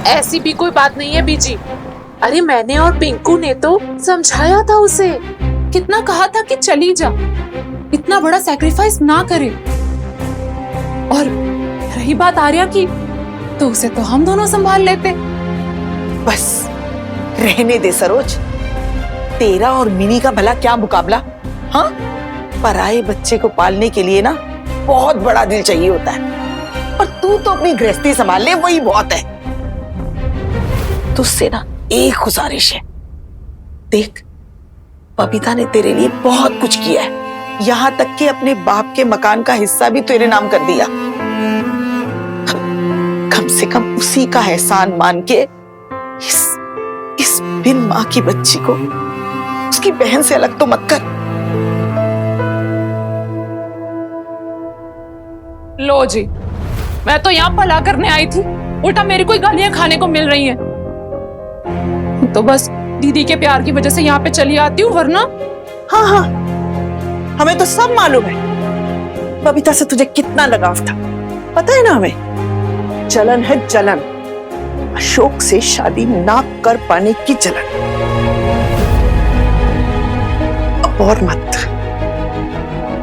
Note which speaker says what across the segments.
Speaker 1: ऐसी भी कोई बात नहीं है बीजी। अरे मैंने और पिंकू ने तो समझाया था उसे, कितना कहा था कि चली जा, इतना बड़ा सैक्रिफाइस ना करे। और रही बात आर्या की, तो उसे तो हम दोनों संभाल लेते।
Speaker 2: बस रहने दे सरोज, तेरा और मिनी का भला क्या मुकाबला। हाँ, पराये बच्चे को पालने के लिए ना बहुत बड़ा दिल चाहिए होता है, और तू तो अपनी गृहस्थी संभाल ले, वही बहुत है। तुझसे ना एक गुजारिश है, देख बबीता ने तेरे लिए बहुत कुछ किया है, यहां तक कि अपने बाप के मकान का हिस्सा भी तेरे नाम कर दिया। कम से कम उसी का एहसान मान के इस बिन मां की बच्ची को उसकी बहन से अलग तो मत कर।
Speaker 1: लो जी, मैं तो यहाँ पला करने आई थी, उल्टा मेरी कोई गालियां खाने को मिल रही हैं। तो बस दीदी के प्यार की वजह से यहाँ पे चली आती हूँ, वरना।
Speaker 2: हाँ हाँ, हमें तो सब मालूम है बबीता से तुझे कितना लगाव था, पता है ना हमें। जलन है जलन, अशोक से शादी ना कर पाने की जलन। अब और मत,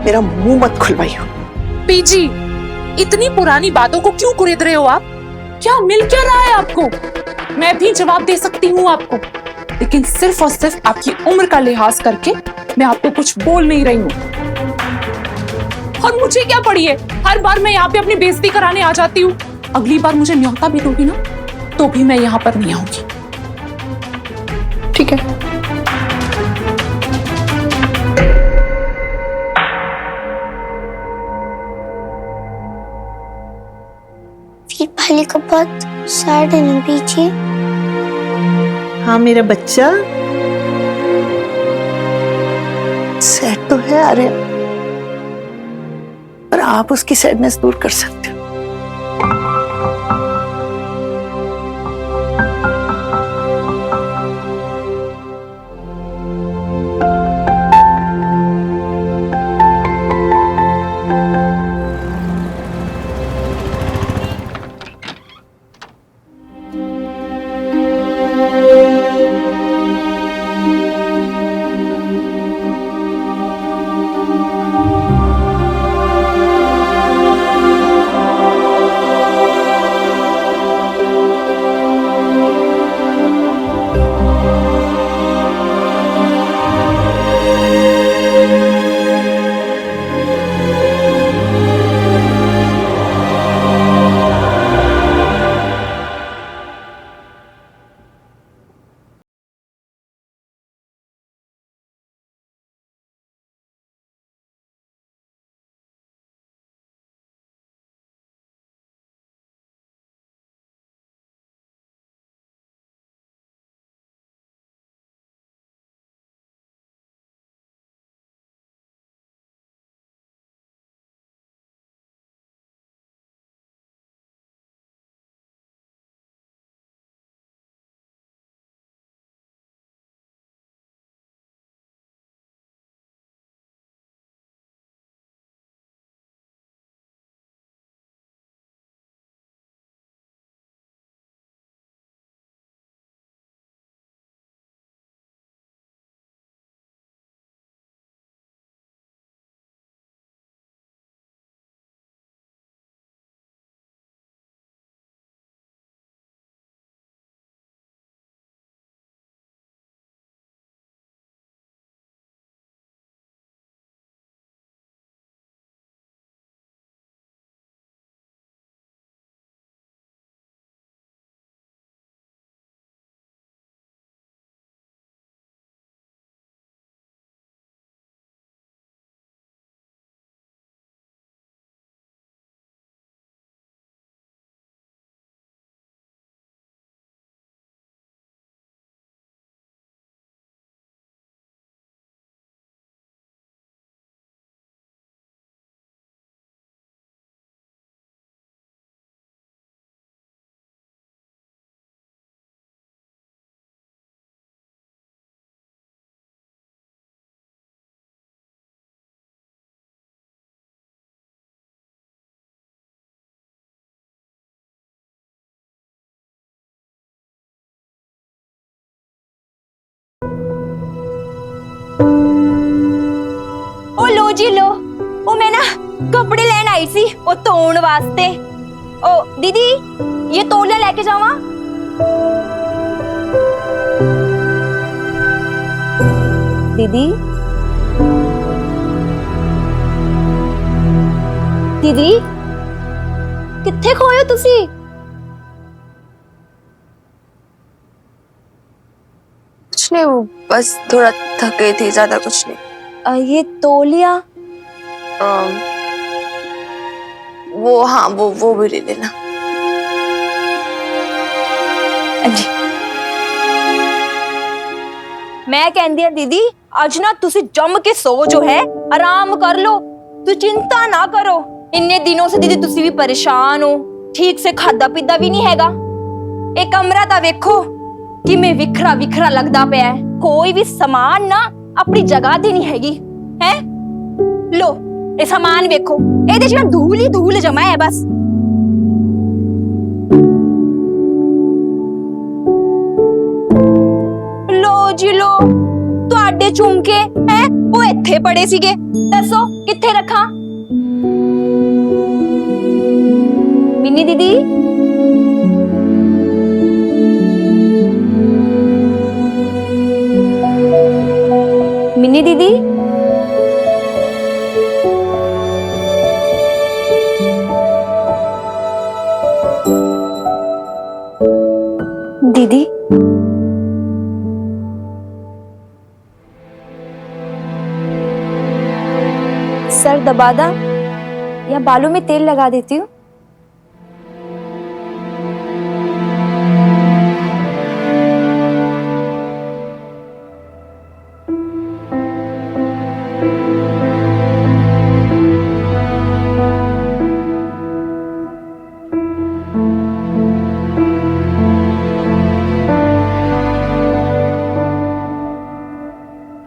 Speaker 2: मेरा मुंह मत खुलवाइयो।
Speaker 1: पीजी, इतनी पुरानी बातों को क्यों कुरेद रहे हो आप? क्या मिल क्या रहा है आपको? मैं भी जवाब दे सकती हूँ आपको, लेकिन सिर्फ और सिर्फ आपकी उम्र का लिहाज करके मैं आपको कुछ बोल नहीं रही हूँ। और मुझे क्या पड़ी है, हर बार मैं यहाँ पे अपनी बेइज्जती कराने आ जाती हूँ। अगली बार मुझे न्योता भी दोगी ना, तो भी मैं यहाँ पर नहीं आऊंगी।
Speaker 2: ठीक है।
Speaker 3: दीपावली का बहुत सैड है ना बीजी।
Speaker 2: हाँ मेरा बच्चा, सैड तो है अरे, पर आप उसकी सैडनेस दूर कर सकते हो।
Speaker 4: जी लो, वो मैं ना कपड़े लेन आई सी वो धोण वास्ते। ओ दीदी ये तौलिया लेके जावा। दीदी दीदी कित्थे खोए तुसी?
Speaker 5: कुछ नहीं, वो बस थोड़ा थक गई थी, ज्यादा कुछ नहीं।
Speaker 4: ये तौलिया
Speaker 5: वो हाँ वो भी ले लेना।
Speaker 4: जी मैं कहंदी दीदी आज ना तुसी जम के सो जो है, आराम कर लो, तू चिंता ना करो। इन्ने दिनों से दीदी तुसी भी परेशान हो, ठीक से खादा पीता भी नहीं हैगा। एक कमरा ता वेखो कि मैं विखरा विखरा लगदा पिया है, कोई भी सामान ना अपनी जगह दी नहीं हैगी है। लो ये सामान वेखो, एदे च ना धूल ही धूल जमा है बस। लो जी लो, तुहाडे झुमके हैं वो इत्थे पड़े सीगे, दसो कित्थे रखा? मिनी दीदी मिनी दीदी दीदी सर दबा दा या बालों में तेल लगा देती हूँ?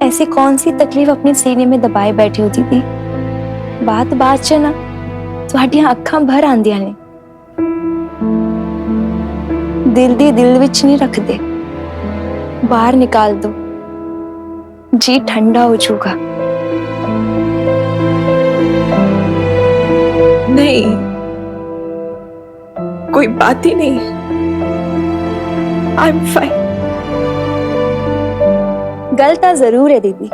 Speaker 4: ऐसी कौन सी तकलीफ अपने सीने में दबाए बैठी हो दीदी? बात बात च ना तुहाडियां अखां भर आंदियां ने, दिल दी दिल विच नहीं रखदे, बाहर निकाल दो, जी ठंडा हो जाऊगा।
Speaker 5: नहीं, कोई बात ही नहीं, आई एम फाइन।
Speaker 4: गल तां जरूर है दीदी,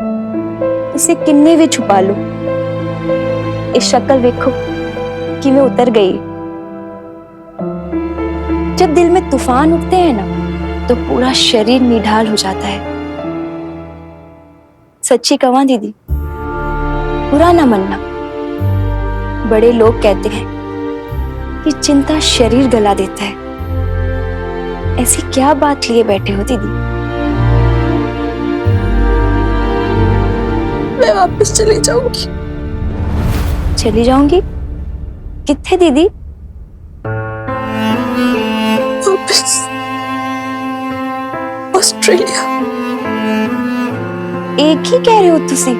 Speaker 4: तुसी किन्ने भी छुपा लो, इस शक्ल वेखो कि मैं उतर गई। जब दिल में तूफान उठते हैं ना तो पूरा शरीर निढाल हो जाता है। सच्ची कहवा दीदी, बुरा ना मानना, बड़े लोग कहते हैं कि चिंता शरीर गला देता है। ऐसी क्या बात लिए बैठे हो दीदी?
Speaker 5: मैं वापस चली जाऊंगी।
Speaker 4: चली जाऊंगी? कित्थे दीदी?
Speaker 5: वापस ऑस्ट्रेलिया।
Speaker 4: एक ही कह रहे हो तुसी?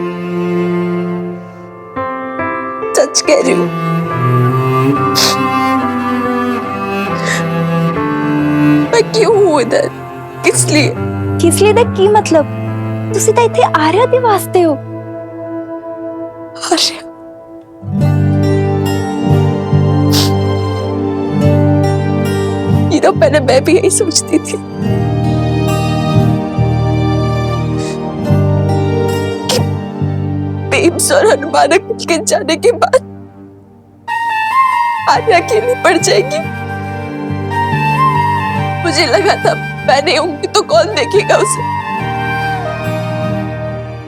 Speaker 5: सच कह रही हूँ। मैं क्यों हूँ इधर? किस लिए?
Speaker 4: किस लिए की मतलब? तुसी तो इत्थे आर्या दे वास्ते हो।
Speaker 5: आर्या? ये तो पहले मैं भी यही सोचती थी कि बेब्स और हनुमानक मिलके जाने के बाद आर्या अकेली पड़ जाएगी। मुझे लगा था मैं नहीं होंगी तो कौन देखेगा उसे।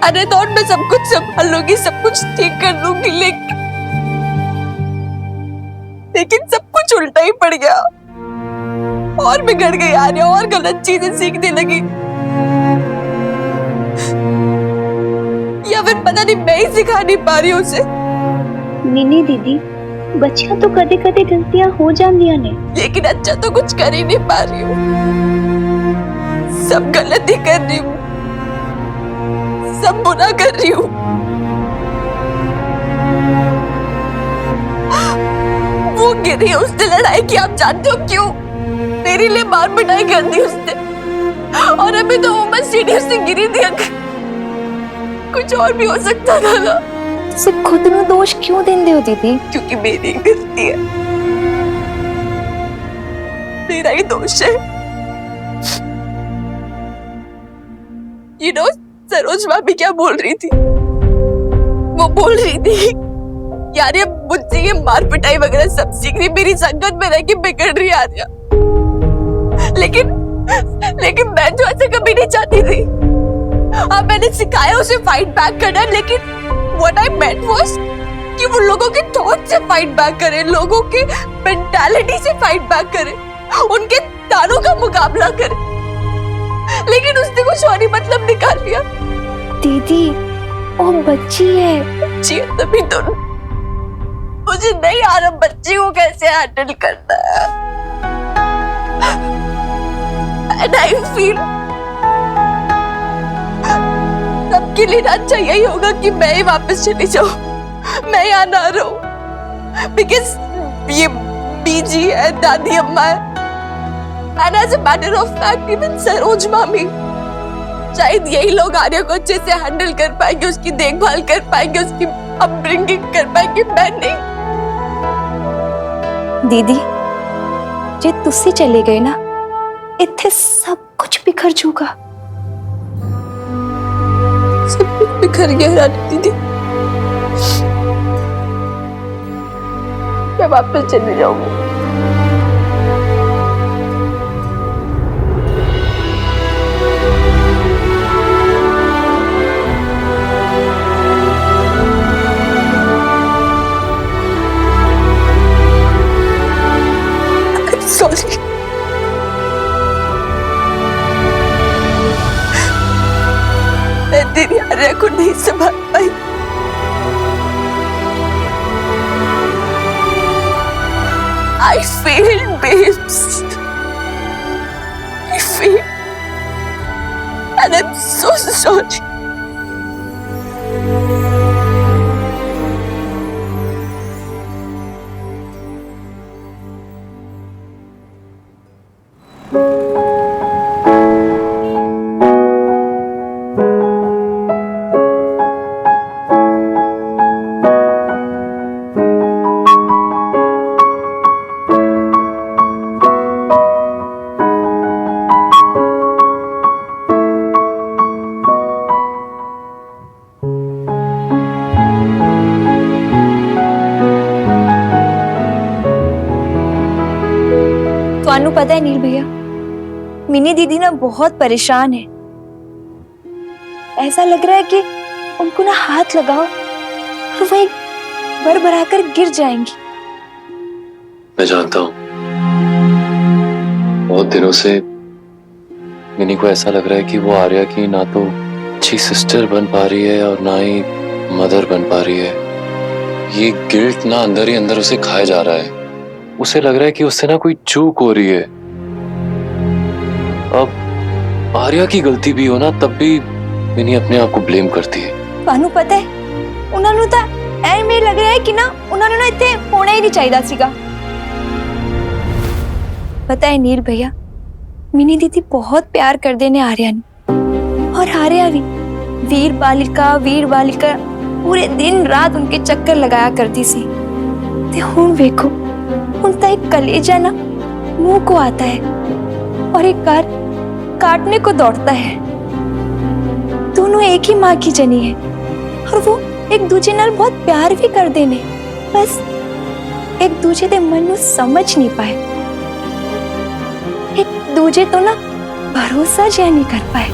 Speaker 5: अरे तो मैं सब कुछ संभाल लूंगी, सब कुछ ठीक कर लूंगी, लेकिन सब कुछ उल्टा ही पड़ गया। और बिगड़ गई आर्या, और गलत चीजें सीखने लगी। या फिर पता नहीं मैं ही सिखा नहीं पा रही हूँ उसे।
Speaker 6: मिनी दीदी, बच्चियां तो कदे कदे गलतियां हो जांदियां ने,
Speaker 5: लेकिन अच्छा तो कुछ कर ही नहीं पा रही हूँ। सब गलत ही कर रही हूँ, सब बुरा कर रही हूँ। वो गिरी, उसने लड़ाई की, आप जानते हो क्यों? मेरे लिए मार पिटाई कर दी उसने। और अभी तो वो बस सीढ़ी से गिरी थी। कुछ और भी हो सकता था ना।
Speaker 4: ਤੁਸੀਂ ਖੁਦ ਨੂੰ ਦੋਸ਼ ਕਿਉਂ ਦਿੰਦੇ ਹੋ ਦੀਦੀ?
Speaker 5: क्योंकि मेरी गलती है, मेरा ही दोष है। सरोज भाभी क्या बोल रही थी? वो बोल रही थी यार ये मुझसे ये मार पिटाई वगैरह सब सीख रही, मेरी संगत में रह के बिगड़ रही आ रहा। लेकिन मैं तो ऐसे कभी नहीं चाहती थी। अब मैंने सिखाया उसे फाइट बैक करना, लेकिन व्हाट आई मेंट वाज कि वो लोगों के थॉट से फाइट बैक करे, लोगों के मेंटालिटी से फाइट बैक करे, उनके तानों का मुकाबला करे। लेकिन उसने कुछ और ही मतलब निकाल लिया।
Speaker 4: दीदी वो बच्ची है।
Speaker 5: बच्ची है तभी तो मुझे नहीं आ रहा बच्ची को कैसे हैंडल करना है। And I feel सबके लिए अच्छा यही होगा कि मैं ही वापस चली जाऊं, मैं यहाँ ना रहूं, बिकॉज ये बीजी है, दादी अम्मा है, and as a matter of fact even Saroj मामी, शायद यही लोग आर्या को अच्छे से हैंडल कर पाएंगे, उसकी देखभाल कर पाएंगे, उसकी अपब्रिंगिंग कर पाएंगे, मैं नहीं।
Speaker 4: दीदी जे तुसी चले गए ना, इत्थे सब कुछ बिखर जाऊगा।
Speaker 5: सब कुछ बिखर गया रानी दीदी, मैं वापस चली जाऊंगी। सॉरी, मैं तेरी आर्या को नहीं संभाल पाई। I failed, babes. I failed, and I'm so sorry.
Speaker 4: ਤੁਹਾਨੂੰ पता है नील भैया, मिनी दीदी ना बहुत परेशान है। ऐसा लग रहा है कि उनको ना हाथ लगाओ और वो एक भर कर गिर जाएंगी।
Speaker 7: मैं जानता हूँ, बहुत दिनों से मिनी को ऐसा लग रहा है कि वो आर्या की ना तो अच्छी सिस्टर बन पा रही है और ना ही मदर बन पा रही है। ये गिल्ट ना अंदर ही अंदर उसे खाया जा रहा है। उसे लग रहा है कि उससे ना कोई चूक हो रही है। अब आर्या की गलती भी हो ना, तब भी मिनी अपने आप को ब्लेम करती है।
Speaker 4: ਤੁਹਾਨੂੰ पता है उन्होंने तो ਐਵੇਂ लग रहा है कि ना उन्होंने ना इतने होना ही नहीं चाहिए सीगा। पता है नील भैया, मिनी दीदी बहुत प्यार करते ने आर्या ने, और आर्या भी वीर बालिका पूरे दिन रात उनके चक्कर लगाया करती सी। ते हुण वेखो, उनका एक कलेजा ना मुंह को आता है और एक कार काटने को दौड़ता है। दोनों एक ही माँ की जनी है और वो एक दूजे नाल बहुत प्यार भी कर देने, बस एक दूजे दे मन नू समझ नहीं पाए, एक दूजे तो ना भरोसा जिहा नहीं कर पाए।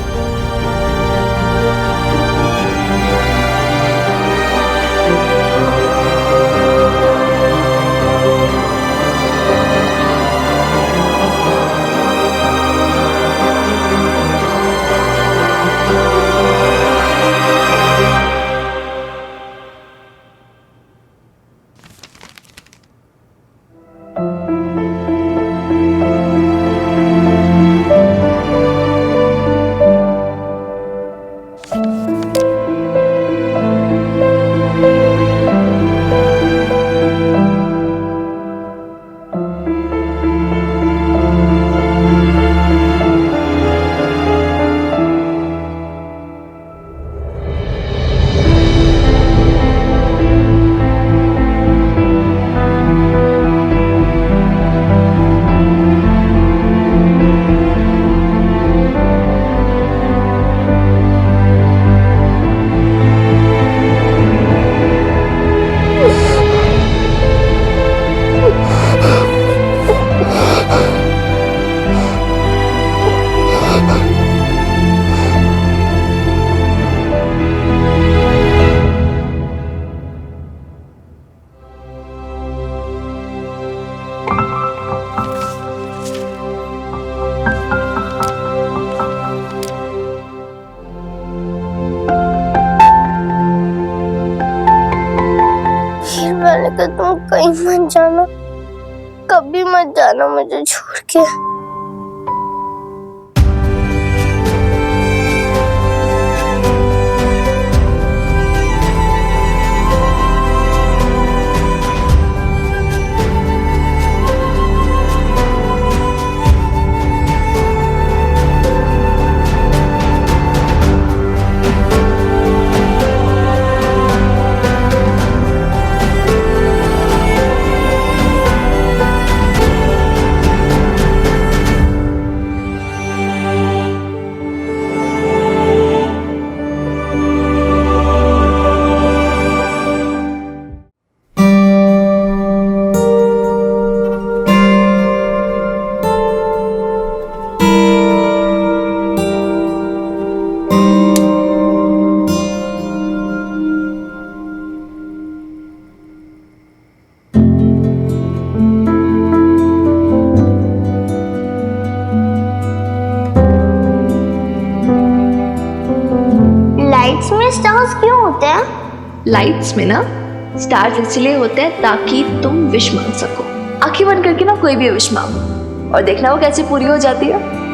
Speaker 3: कहीं मत जाना, कभी मत जाना मुझे छोड़ के। लाइट्स में स्टार्स क्यों होते हैं?
Speaker 6: लाइट्स में ना स्टार्स इसलिए होते हैं ताकि तुम विश मांग सको। आंखें बंद करके ना कोई भी विश मांगो और देखना वो कैसे पूरी हो जाती है।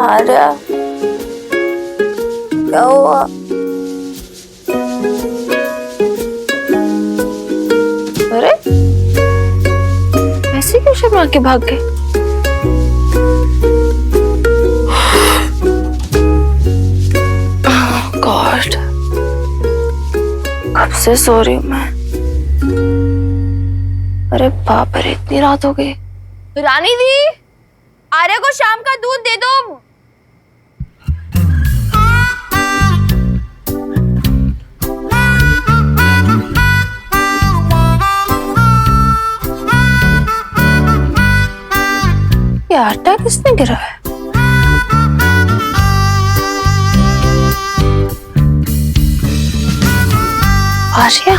Speaker 3: आर्या, क्या हुआ?
Speaker 6: अरे ऐसे क्यों शर्मा के भाग गए? गॉड, कब से सो रही हूँ मैं। अरे बाप रे, इतनी रात हो गई।
Speaker 4: रानी दी, आर्या को शाम का दूध दे दो।
Speaker 6: ये आटा किसने गिरा है? आर्या,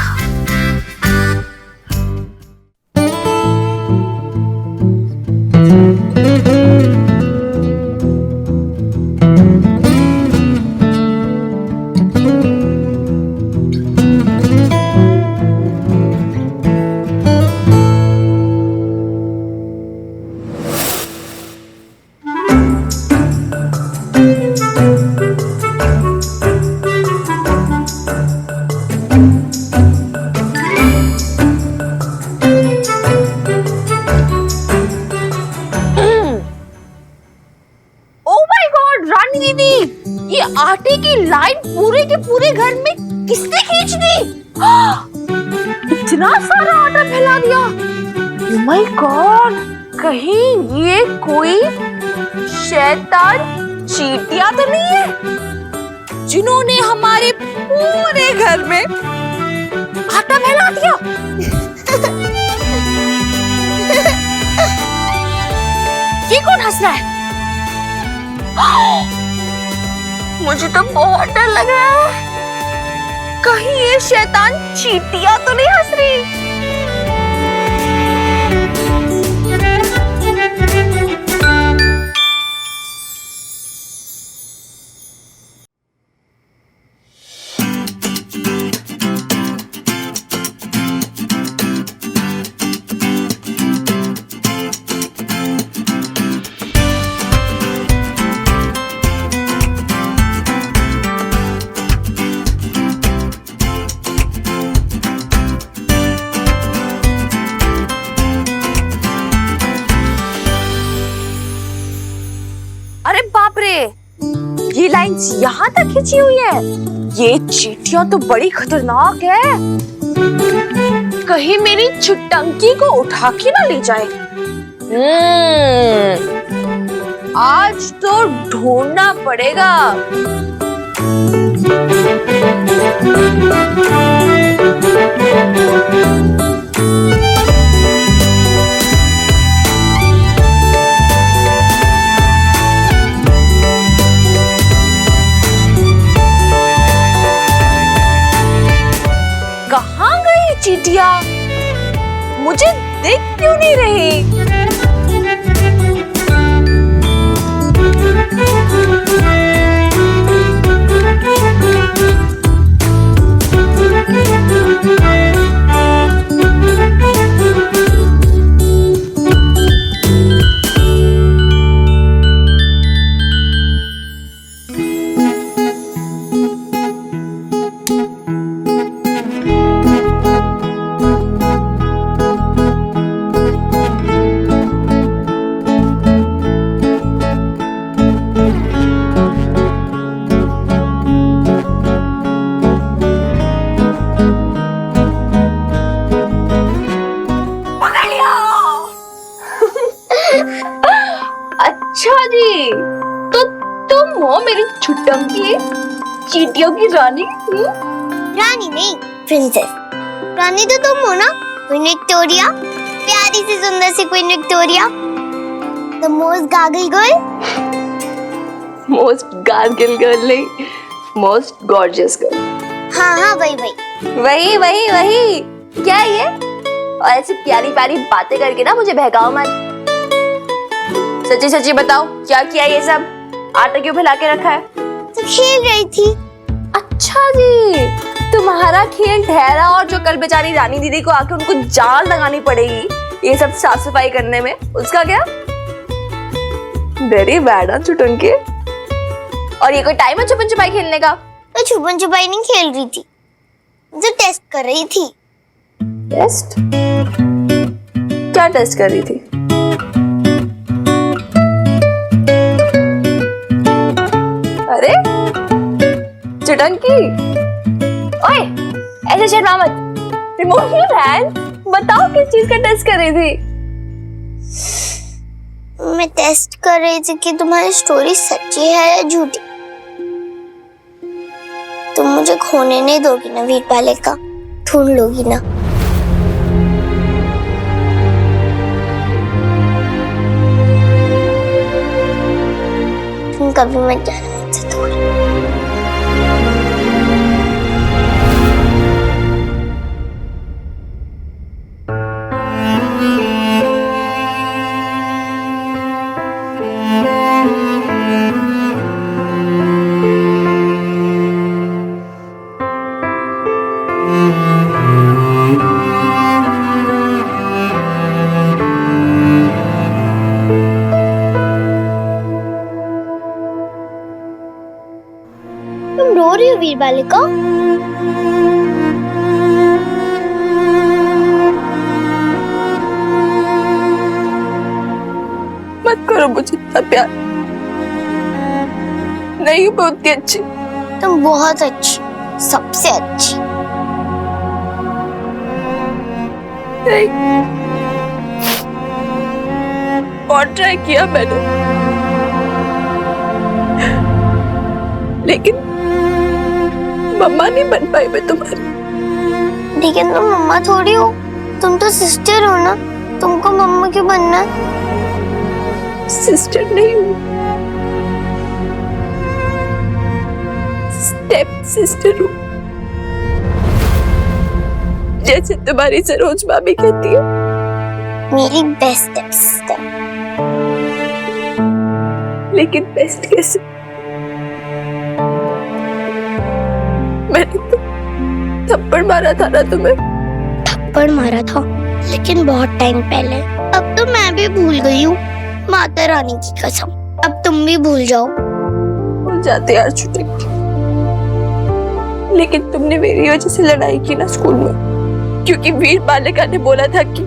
Speaker 4: ये आटे की लाइन पूरे के पूरे घर में किसने खींच दी? इतना सारा आटा फैला दिया। Oh my God, कहीं ये कोई शैतान चींटियां तो नहीं है जिन्होंने हमारे पूरे घर में आटा फैला दिया? ये कौन हंस रहा है? मुझे तो बहुत डर लग रहा है। कहीं ये शैतान चींटियां तो नहीं हंस रही? लाइंस यहाँ तक खींची हुई है। ये चींटियां तो बड़ी खतरनाक है, कहीं मेरी छुटंकी को उठा के ना ले जाए। आज तो ढूंढना पड़ेगा। कहाँ गई चींटियां? मुझे दिख क्यों नहीं रही? अच्छा जी, तो तुम हो मेरी छुटंकी, चींटियों की रानी?
Speaker 3: रानी नहीं, प्रिंसेस। रानी तो तुम हो ना, क्वीन विक्टोरिया, प्यारी सी सुंदर सी queen Victoria, the most gargle girl.
Speaker 6: Most gargle girl नहीं, मोस्ट गॉर्जियस गर्ल।
Speaker 3: हाँ हाँ, वही।
Speaker 6: वही क्या है ये? और ऐसी प्यारी प्यारी बातें करके ना मुझे बहकाओ मत। सच्ची सच्ची बताओ, क्या किया ये सब? आटा क्यों फैला के रखा है?
Speaker 3: तो खेल रही थी।
Speaker 6: अच्छा जी, तुम्हारा खेल ठहरा और जो कल बेचारी रानी दीदी को आके उनको जान लगानी पड़ेगी ये सब साफ सफाई करने में, उसका क्या? वेरी बैड चुटुनके। और ये कोई टाइम है छुपन छुपाई खेलने का?
Speaker 3: मैं छुपन छुपाई नहीं खेल रही थी, जो टेस्ट कर रही थी।
Speaker 6: टेस्ट? क्या टेस्ट कर रही थी? अरे चुटंकी, ओए ऐसे शर्मा मत, रिमूव योर हैंड। बताओ किस चीज का टेस्ट कर रही थी?
Speaker 3: मैं टेस्ट कर रही थी कि तुम्हारी स्टोरी सच्ची है या झूठी। तुम मुझे खोने नहीं दोगी ना वीर पाले का, ढूंढ लोगी ना। तुम कभी मत जाना मुझसे दूर। तुम रो रही हो वीर बालिका?
Speaker 5: मत करो मुझे इतना प्यार, नहीं मैं उतनी अच्छी।
Speaker 3: तुम बहुत अच्छी, सबसे अच्छी।
Speaker 5: नहीं, और ट्राई किया मैंने, लेकिन मम्मा नहीं बन पाई मैं तुम्हारी।
Speaker 3: लेकिन तुम मम्मा थोड़ी हो, तुम तो सिस्टर हो ना, तुमको मम्मा क्यों बनना है?
Speaker 5: सिस्टर नहीं हूँ, स्टेप सिस्टर हूँ, जैसे तुम्हारी सरोज भाभी कहती है।
Speaker 3: मेरी बेस्ट सिस्टर।
Speaker 5: लेकिन बेस्ट कैसे? मैंने तो थप्पड़ मारा था ना तुम्हें।
Speaker 3: थप्पड़ मारा था, लेकिन बहुत टाइम पहले। अब तो मैं भी भूल गई हूँ, माता रानी की कसम। अब तुम भी भूल जाओ।
Speaker 5: भूल जाते यार छुटंकी, लेकिन तुमने मेरी वजह से लड़ाई की ना स्कूल में, क्योंकि वीर बालिका ने बोला था कि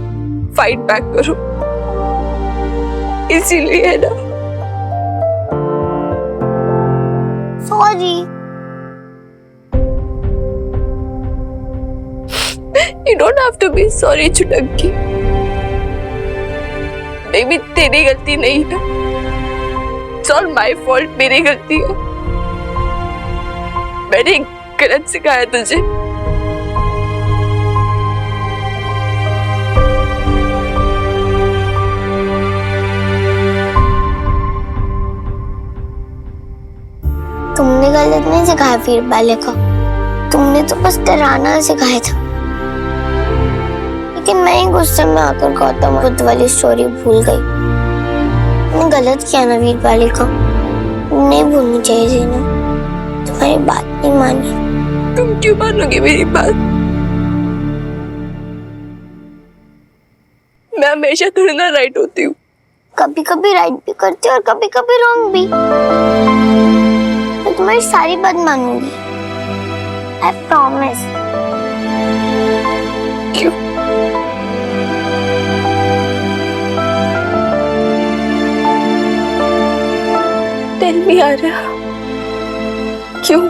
Speaker 5: फाइट बैक करो, इसीलिए है ना।
Speaker 3: Sorry.
Speaker 5: You don't have to be sorry, चुटक्की। बेबी तेरी गलती नहीं है। It's all my fault, मेरी गलती है। मैंने गलत सिखाया तुझे।
Speaker 3: तुमने गलत नहीं सिखाया फिर पहले का, तुमने तो बस डराना सिखाया था। लेकिन मैं ही गुस्से में आकर गौतम बुद्ध वाली स्टोरी भूल गई। मैंने गलत किया ना वीर बालिका, नहीं भूलनी चाहिए थी ना। तुम्हारी बात नहीं मानी।
Speaker 5: तुम क्यों मानोगे मेरी बात? मैं हमेशा थोड़ी ना राइट होती हूँ।
Speaker 3: कभी कभी राइट भी करती और कभी कभी रॉन्ग भी। मैं तुम्हारी सारी बात मानूंगी, आई प्रॉमिस।
Speaker 5: क्यों? दिल भी आ रहा। क्यों?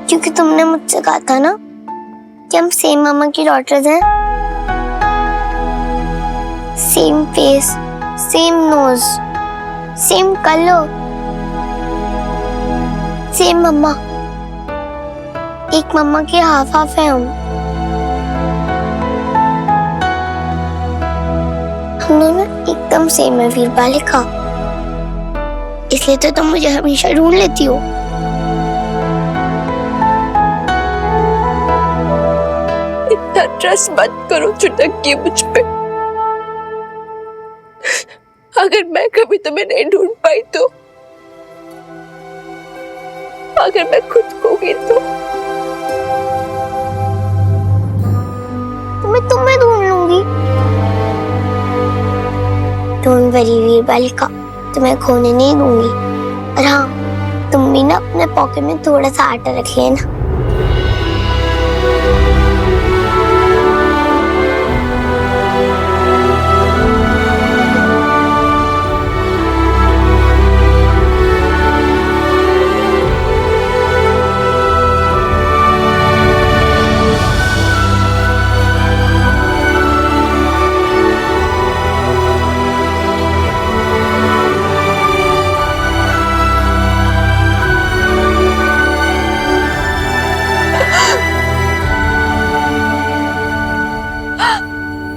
Speaker 3: क्योंकि तुमने मुझसे कहा था ना कि हम सेम मामा की डॉटर्स हैं। Same face, same nose, same colour, same mamma. एक मम्मा के हाफ हाफ है हम दोनों एकदम सेम है वीर बालिका। इसलिए तो तुम मुझे हमेशा ढूंढ लेती हो।
Speaker 5: इतना ट्रस्ट मत करो चुटक्की मुझ पे। अगर मैं कभी तुम्हें नहीं ढूंढ पाई तो, अगर मैं खुद खो गई तो
Speaker 3: मैं तुम्हें ढूंढ लूंगी। डोंट वरी वीर बालिका, तुम्हें खोने नहीं दूंगी। और हाँ, तुम भी ना अपने पॉकेट में थोड़ा सा आटा रख लेना।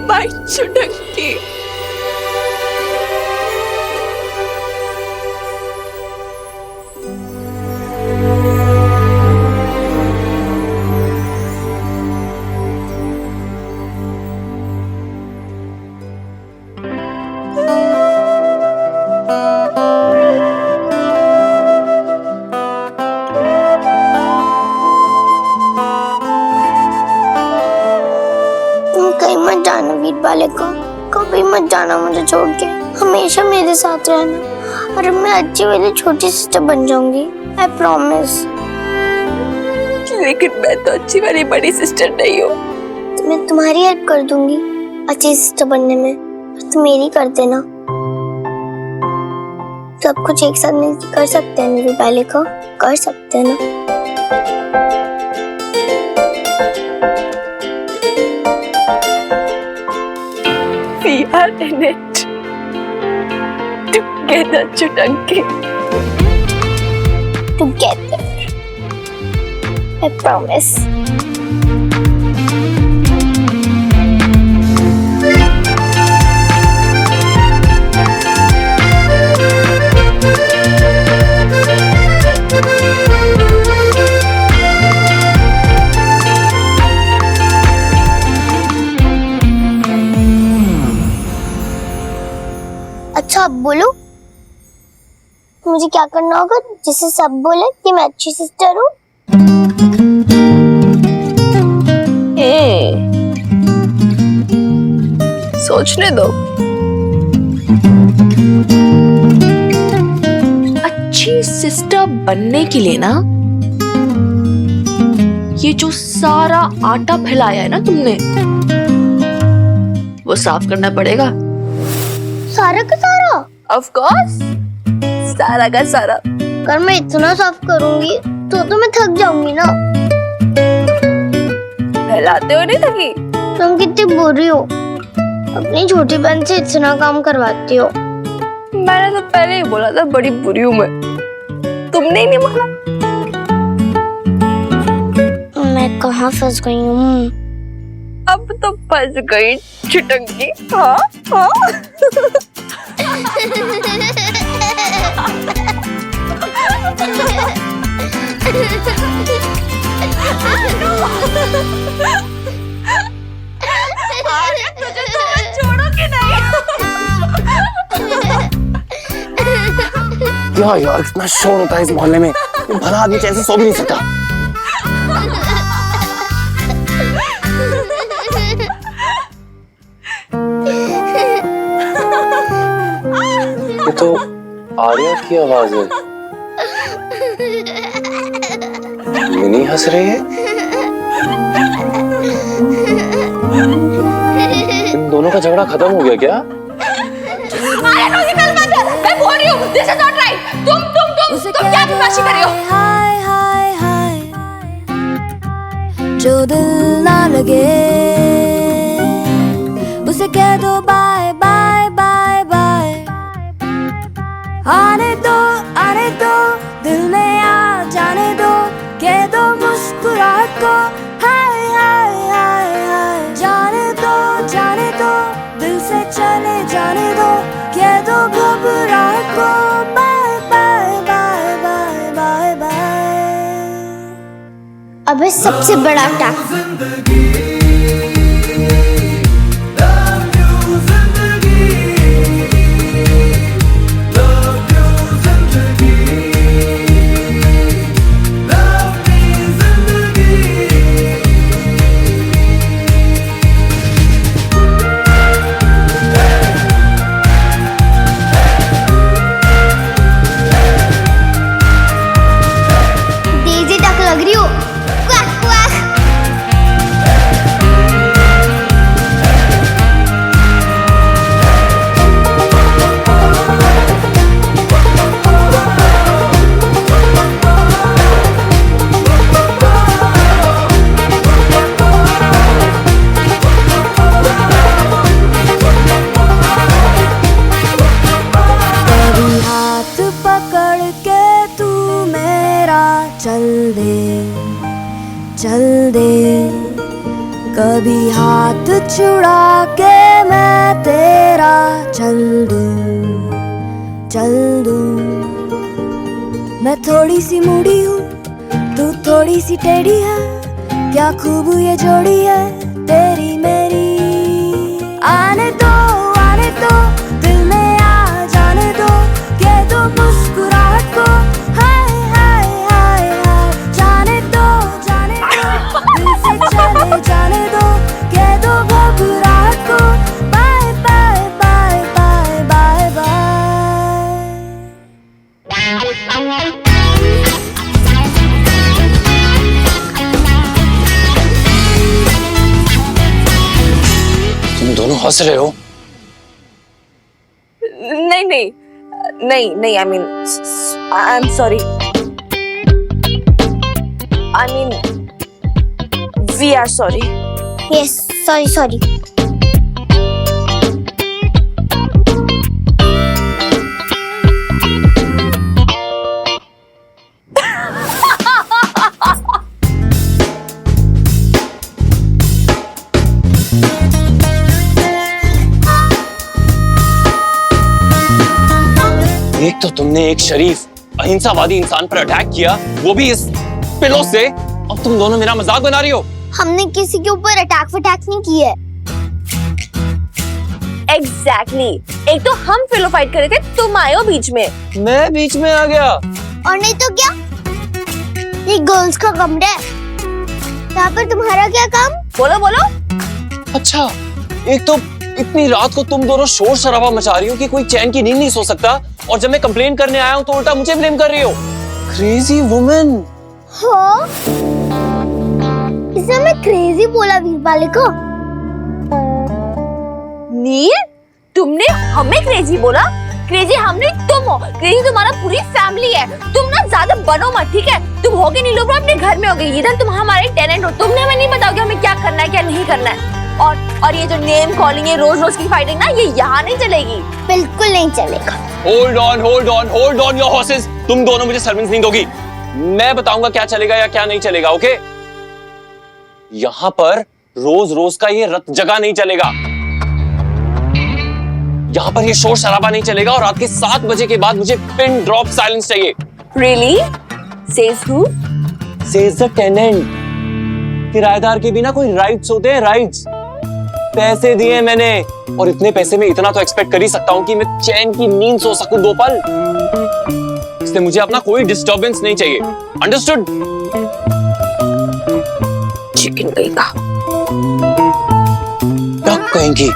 Speaker 5: माय चुटक्की।
Speaker 3: तुम कहीं मत जाना वीर बालिका, कभी मत जाना मुझे छोड़ के। हमेशा मेरे साथ रहना और मैं अच्छी वाली छोटी सिस्टर बन जाऊंगी, आई प्रॉमिस।
Speaker 5: लेकिन मैं तो अच्छी वाली बड़ी सिस्टर नहीं हूँ।
Speaker 3: तो मैं तुम्हारी हेल्प कर दूंगी अच्छी सिस्टर बनने में, और तुम मेरी कर देना। सब कुछ एक साथ मिलकर कर सकते हैं वीर बालिका, कर सकते हैं ना।
Speaker 5: We are in it together, चुटक्की।
Speaker 3: Together, I promise. अच्छा अब बोलो, मुझे क्या करना होगा जिससे सब बोले कि मैं अच्छी सिस्टर हूँ?
Speaker 5: सोचने दो।
Speaker 6: अच्छी सिस्टर बनने के लिए ना, ये जो सारा आटा फैलाया है ना तुमने, वो साफ करना पड़ेगा।
Speaker 3: सारा का सारा?
Speaker 5: Of course,
Speaker 6: सारा का सारा।
Speaker 3: अगर मैं इतना साफ करूंगी तो मैं थक जाऊंगी ना।
Speaker 6: फैलाते हो नहीं थकी?
Speaker 3: तुम कितनी बुरी हो, अपनी छोटी बहन से इतना काम करवाती हो।
Speaker 6: मैंने तो पहले ही बोला था बड़ी बुरी हूँ मैं, तुमने ही नहीं माना।
Speaker 3: मैं कहाँ फंस गई हूँ?
Speaker 6: अब तो फंस गई चिटंकी। हाँ हाँ। छोड़ो कि नहीं?
Speaker 8: क्या यार, कितना शोर होता है इस मोहल्ले में। ये भला आदमी कैसे सो भी नहीं सकता।
Speaker 7: ये तो आर्या की आवाज है। मिनी हंस रही है। इन दोनों का झगड़ा खत्म हो गया क्या?
Speaker 4: मैं बोल रही हूँ, this is not right. तुम क्या बदमाशी कर रहे हो?
Speaker 9: हाय हाय हाय, जो दिल ना लगे उसे कह दो बाय बाय बाय बाय। आने दो दिल में आ जाने दो, कह दो मुस्कुराहट को हाय हाय हाय हाय। जाने दो दिल से चले जाने दो, कह दो घबराहट को bye bye bye bye bye bye.
Speaker 3: अबे सबसे बड़ा अटैक। डेज़ी तक लग रही हो। Quack quack.
Speaker 9: कभी हाथ पकड़ के तू मेरा चल दे, कभी हाथ छुड़ा के मैं तेरा चल दूं। मैं थोड़ी सी मूडी हूँ, तू थोड़ी सी टेढ़ी है, क्या खूब ये जोड़ी है तेरी मेरी। आने दो दिल में आ जाने दो, कह दो मुस्कुराहट को हाय हाय हाय हाय। जाने दो दिल से चले जाने दो, कह दो घबराहट को bye bye bye bye bye bye.
Speaker 7: तुम दोनों हंस रहे हो।
Speaker 6: नहीं, I mean, I'm sorry. I mean, we are sorry.
Speaker 3: Yes sorry.
Speaker 8: एक तो तुमने एक शरीफ अहिंसावादी इंसान पर अटैक किया, वो भी इस पिलो से। अब तुम दोनों मेरा मजाक बना रही हो।
Speaker 3: हमने किसी के ऊपर अटैक नहीं किया है।
Speaker 6: Exactly. एक तो हम फिलो फाइट कर रहे थे, तुम आए हो बीच में।
Speaker 8: मैं बीच में आ गया।
Speaker 3: और नहीं तो क्या, ये गर्ल्स का कमरा है, यहाँ पर तुम्हारा क्या काम?
Speaker 6: बोलो।
Speaker 8: अच्छा, एक तो इतनी रात को तुम दोनों शोर शराबा मचा रही हो कि कोई चैन की नींद नहीं सो सकता, और जब मैं कंप्लेन करने आया हूँ तो उल्टा मुझे ब्लेम कर रही हो। Crazy woman.
Speaker 3: हाँ, इसे मैं क्रेजी बोला वीरपाले को।
Speaker 6: नीर, तुमने हमें क्रेजी बोला? क्रेजी हम नहीं तुम हो, क्रेजी तुम्हारा पूरी फैमिली है। तुम ना ज्यादा बनो मत, ठीक है? तुम होगे नहीं लोग अपने घर में होगे, इधर तुम हमारे टेनेंट हो, तुमने हमें नहीं बताओगे हमें क्या करना है क्या नहीं करना है। और ये जो नेम कॉलिंग है, रोज रोज की फाइटिंग ना, ये यहाँ नहीं चलेगी।
Speaker 3: बिल्कुल नहीं चलेगा।
Speaker 8: Hold on your horses. तुम दोनों मुझे सर्विस नहीं दोगी। मैं बताऊंगा क्या चलेगा या क्या नहीं चलेगा, ओके? यहां पर रोज रोज का ये रत जगह नहीं चलेगा। यहां पर ये शोर शराबा नहीं चलेगा और रात के 7 बजे के बाद मुझे पिन ड्रॉप साइलेंस चाहिए।
Speaker 6: Really? Says who?
Speaker 8: Says the tenant। किराएदार के बिना कोई राइट्स होते हैं, राइट्स। पैसे दिए मैंने और इतने पैसे में इतना तो एक्सपेक्ट कर ही सकता हूं कि मैं चैन की नींद सो सकूं 2 पल। इसलिए मुझे अपना कोई डिस्टर्बेंस नहीं चाहिए। अंडरस्टूड?
Speaker 6: चिकन गईगा।
Speaker 8: डक कहेंगी।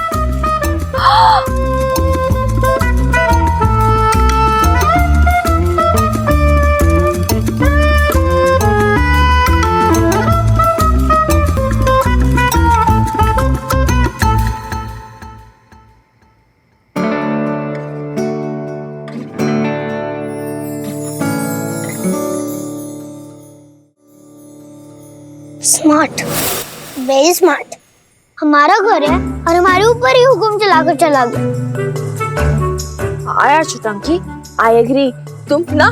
Speaker 3: Smart, very smart. हमारा घर है और हमारे ऊपर ही हुक्म चलाकर चला गया।
Speaker 6: यार चुटंकी, आई एग्री। तुम ना,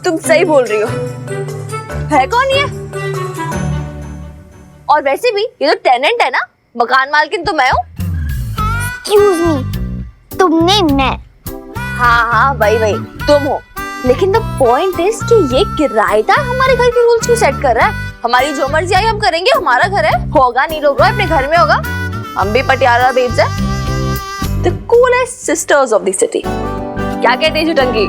Speaker 6: तुम सही बोल रही हो। है कौन ये? और वैसे भी ये तो टेनेंट है ना, मकान मालकिन तो मैं हूँ।
Speaker 3: एक्सक्यूज मी, तुमने मैं।
Speaker 6: हाँ वही तुम हो। लेकिन द पॉइंट इज कि ये किराएदार हमारे घर के रूल्स क्यों सेट कर रहा है? हमारी जो मर्जी आई हम करेंगे, हमारा घर है। होगा नहीं लोग अपने घर में होगा। हम भी पटियाला बेब्स है, the coolest sisters of the city. क्या कहते हैं जुटंकी?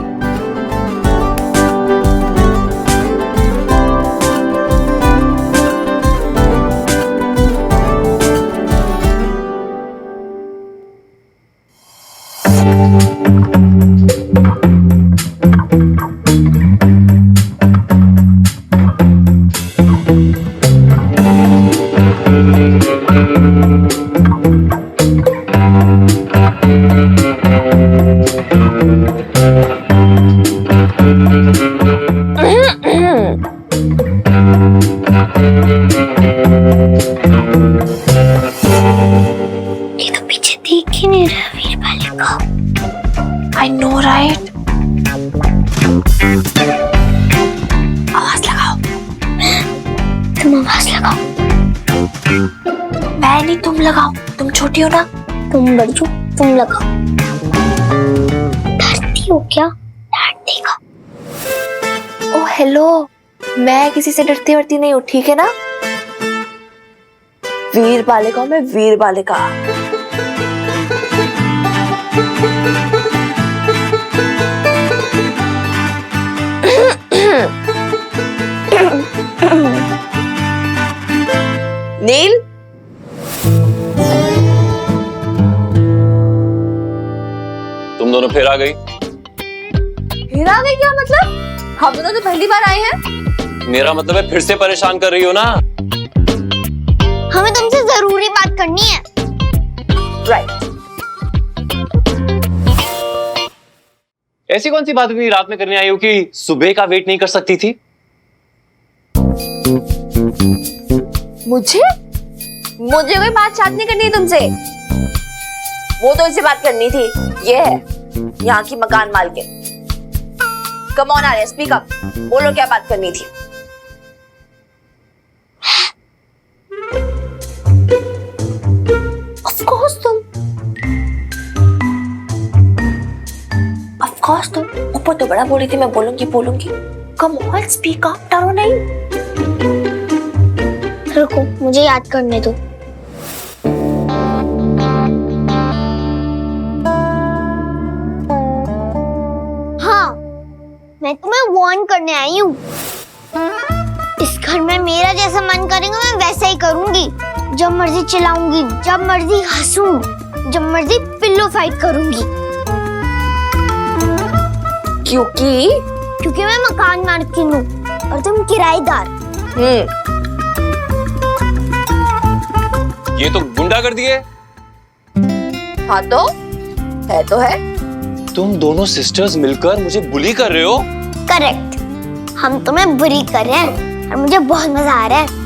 Speaker 3: ये तो पीछे देख ही नहीं रहा वीर वाले को।
Speaker 6: I know, right? आवाज लगाओ।
Speaker 3: तुम आवाज लगाओ।
Speaker 6: मैं नहीं, तुम लगाओ। तुम छोटी हो ना।
Speaker 3: तुम बड़ी हो, तुम लगाओ। डरती हो क्या? डांट देगा।
Speaker 6: ओ हेलो, मैं किसी से डरती वरती नहीं हूँ, ठीक है ना? वीर बालिका, मैं वीर बालिका। नील,
Speaker 8: तुम दोनों फिर आ गई।
Speaker 6: फिर आ गई क्या मतलब? हम दोनों तो पहली बार आए हैं।
Speaker 8: मेरा मतलब है फिर से परेशान कर रही हो ना।
Speaker 3: हमें तुमसे जरूरी बात करनी है।
Speaker 6: राइट।
Speaker 8: ऐसी कौन सी बात इतनी रात में करने आई हो कि सुबह का वेट नहीं कर सकती थी?
Speaker 6: मुझे कोई बात चाट नहीं करनी है तुमसे। वो तो इससे बात करनी थी। ये है यहाँ की मकान मालकिन। Come on Arya, speak up. बोलो क्या बात करनी थी। ऑफ कोर्स तुम ऊपर तो बड़ा बोली थी, मैं बोलूंगी। कम ऑन स्पीक अप, डरो नहीं।
Speaker 3: रुको, मुझे याद करने दो। हाँ, मैं तुम्हें वार्न करने आई हूँ। इस घर में मेरा जैसा मन करेगा मैं वैसा ही करूंगी। जब मर्जी चिल्लाऊंगी, जब मर्जी हंसूं, जब मर्जी पिल्लो फाइट करूंगी। क्योंकि मैं मकान मालकिन हूँ और तुम किराएदार।
Speaker 8: ये तो गुंडा कर दिए।
Speaker 6: हाँ तो है तो है।
Speaker 8: तुम दोनों सिस्टर्स मिलकर मुझे बुली कर रहे हो।
Speaker 3: करेक्ट, हम तुम्हें बुरी कर रहे हैं और मुझे बहुत मजा आ रहा है।